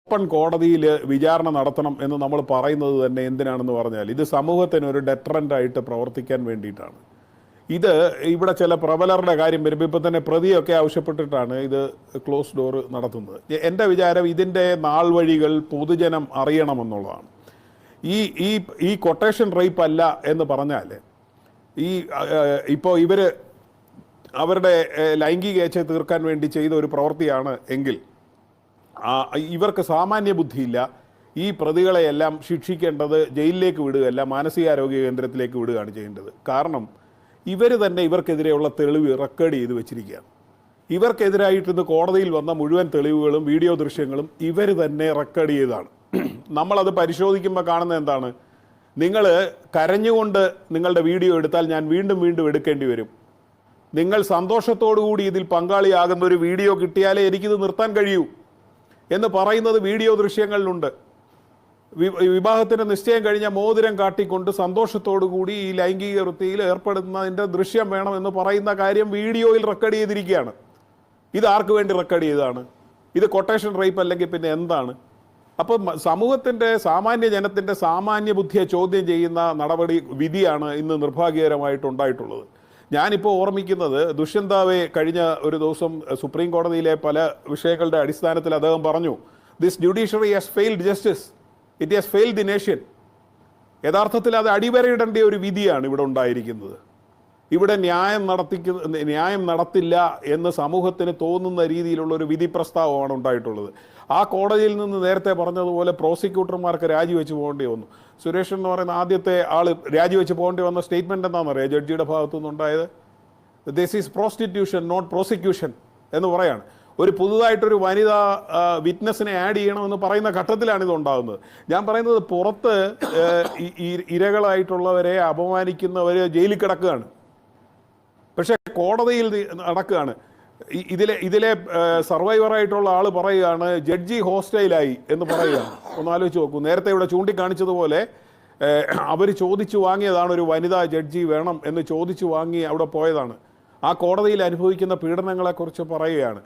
Open കോടതിയിൽ വിചാരണ നടത്തണം എന്ന് നമ്മൾ പറയുന്നത് തന്നെ എന്തിനാണെന്ന് പറഞ്ഞാൽ ഇത് സമൂഹത്തിന് ഒരു ഡെറ്ററൻ്റ് ആയിട്ട് പ്രവർത്തിക്കാൻ വേണ്ടിയിട്ടാണ്. ഇത് ഇവിടെ ചില പ്രബലരുടെ കാര്യം വരുമ്പോൾ ഇപ്പം തന്നെ പ്രതിയൊക്കെ ആവശ്യപ്പെട്ടിട്ടാണ് ഇത് ക്ലോസ് ഡോർ നടത്തുന്നത്. എൻ്റെ വിചാരം ഇതിൻ്റെ നാൾ വഴികൾ പൊതുജനം അറിയണമെന്നുള്ളതാണ്. ഈ ഈ ഈ കൊട്ടേഷൻ റേപ്പ് അല്ല എന്ന് പറഞ്ഞാൽ ഇപ്പോൾ ഇവർ അവരുടെ ലൈംഗികേച്ഛ തീർക്കാൻ വേണ്ടി ചെയ്ത ഒരു പ്രവൃത്തിയാണ് എങ്കിൽ ഇവർക്ക് സാമാന്യ ബുദ്ധിയില്ല. ഈ പ്രതികളെയെല്ലാം ശിക്ഷിക്കേണ്ടത് ജയിലിലേക്ക് വിടുകയല്ല, മാനസികാരോഗ്യ കേന്ദ്രത്തിലേക്ക് വിടുകയാണ് ചെയ്യേണ്ടത്. കാരണം ഇവർ തന്നെ ഇവർക്കെതിരെയുള്ള തെളിവ് റെക്കോർഡ് ചെയ്ത് വെച്ചിരിക്കുകയാണ്. ഇവർക്കെതിരായിട്ട് ഇന്ന് കോടതിയിൽ വന്ന മുഴുവൻ തെളിവുകളും വീഡിയോ ദൃശ്യങ്ങളും ഇവർ തന്നെ റെക്കോർഡ് ചെയ്തതാണ്. നമ്മളത് പരിശോധിക്കുമ്പോൾ കാണുന്നത് എന്താണ്? നിങ്ങൾ കരഞ്ഞുകൊണ്ട് നിങ്ങളുടെ വീഡിയോ എടുത്താൽ ഞാൻ വീണ്ടും വീണ്ടും എടുക്കേണ്ടി വരും. നിങ്ങൾ സന്തോഷത്തോടു കൂടി ഇതിൽ പങ്കാളിയാകുന്ന ഒരു വീഡിയോ കിട്ടിയാലേ എനിക്കിത് നിർത്താൻ കഴിയൂ എന്ന് പറയുന്നത് വീഡിയോ ദൃശ്യങ്ങളിലുണ്ട്. വിവാഹത്തിന് നിശ്ചയം കഴിഞ്ഞ മോതിരം കാട്ടിക്കൊണ്ട് സന്തോഷത്തോടുകൂടി ഈ ലൈംഗിക വൃത്തിയിൽ ഏർപ്പെടുന്നതിൻ്റെ ദൃശ്യം വേണമെന്ന് പറയുന്ന കാര്യം വീഡിയോയിൽ റെക്കോർഡ് ചെയ്തിരിക്കുകയാണ്. ഇത് ആർക്ക് വേണ്ടി റെക്കോർഡ് ചെയ്തതാണ്? ഇത് കൊട്ടേഷൻ റേപ്പ് അല്ലെങ്കിൽ പിന്നെ എന്താണ്? അപ്പം സമൂഹത്തിൻ്റെ സാമാന്യ ജനത്തിൻ്റെ സാമാന്യ ബുദ്ധിയെ ചോദ്യം ചെയ്യുന്ന വിധിയാണ് ഇന്ന് നിർഭാഗ്യകരമായിട്ടുണ്ടായിട്ടുള്ളത്. ഞാനിപ്പോൾ ഓർമ്മിക്കുന്നത് ദുഷ്യന്താവെ കഴിഞ്ഞ ഒരു ദിവസം സുപ്രീം കോടതിയിലെ പല വിഷയങ്ങളുടെ അടിസ്ഥാനത്തിൽ അദ്ദേഹം പറഞ്ഞു, this judiciary has failed justice, it has failed the nation. യഥാർത്ഥത്തിൽ അത് അടിവരയിടേണ്ട ഒരു വിധിയാണ് ഇവിടെ ഉണ്ടായിരിക്കുന്നത്. ഇവിടെ ന്യായം നടത്തില്ല എന്ന് സമൂഹത്തിന് തോന്നുന്ന രീതിയിലുള്ള ഒരു വിധി പ്രസ്താവമാണ് ഉണ്ടായിട്ടുള്ളത്. ആ കോടതിയിൽ നിന്ന് നേരത്തെ പറഞ്ഞതുപോലെ പ്രോസിക്യൂട്ടർമാർക്ക് രാജിവെച്ച് പോകേണ്ടി വന്നു. സുരേഷ് എന്ന് പറയുന്ന ആദ്യത്തെ ആൾ രാജിവെച്ച് പോകേണ്ടി വന്ന സ്റ്റേറ്റ്മെൻറ്റ് എന്താണെന്നറിയാം ജഡ്ജിയുടെ ഭാഗത്തു നിന്നുണ്ടായത്? This is prostitution not prosecution എന്ന് പറയാണ്. ഒരു പുതുതായിട്ടൊരു വനിതാ വിറ്റ്നസിനെ ആഡ് ചെയ്യണമെന്ന് പറയുന്ന ഘട്ടത്തിലാണ് ഇത് ഉണ്ടാകുന്നത്. ഞാൻ പറയുന്നത് പുറത്ത് ഇരകളായിട്ടുള്ളവരെ അപമാനിക്കുന്നവർ ജയിലിൽ കിടക്കുകയാണ്, പക്ഷേ കോടതിയിൽ നടക്കുകയാണ്. ഇതിലെ സർവൈവറായിട്ടുള്ള ആൾ പറയുകയാണ് ജഡ്ജി ഹോസ്റ്റൈലായി എന്ന് പറയുകയാണ്. ഒന്ന് ആലോചിച്ച് നോക്കൂ. നേരത്തെ ഇവിടെ ചൂണ്ടിക്കാണിച്ചതുപോലെ അവർ ചോദിച്ചു വാങ്ങിയതാണ്, ഒരു വനിതാ ജഡ്ജി വേണം എന്ന് ചോദിച്ചു വാങ്ങി അവിടെ പോയതാണ്. ആ കോടതിയിൽ അനുഭവിക്കുന്ന പീഡനങ്ങളെക്കുറിച്ച് പറയുകയാണ്.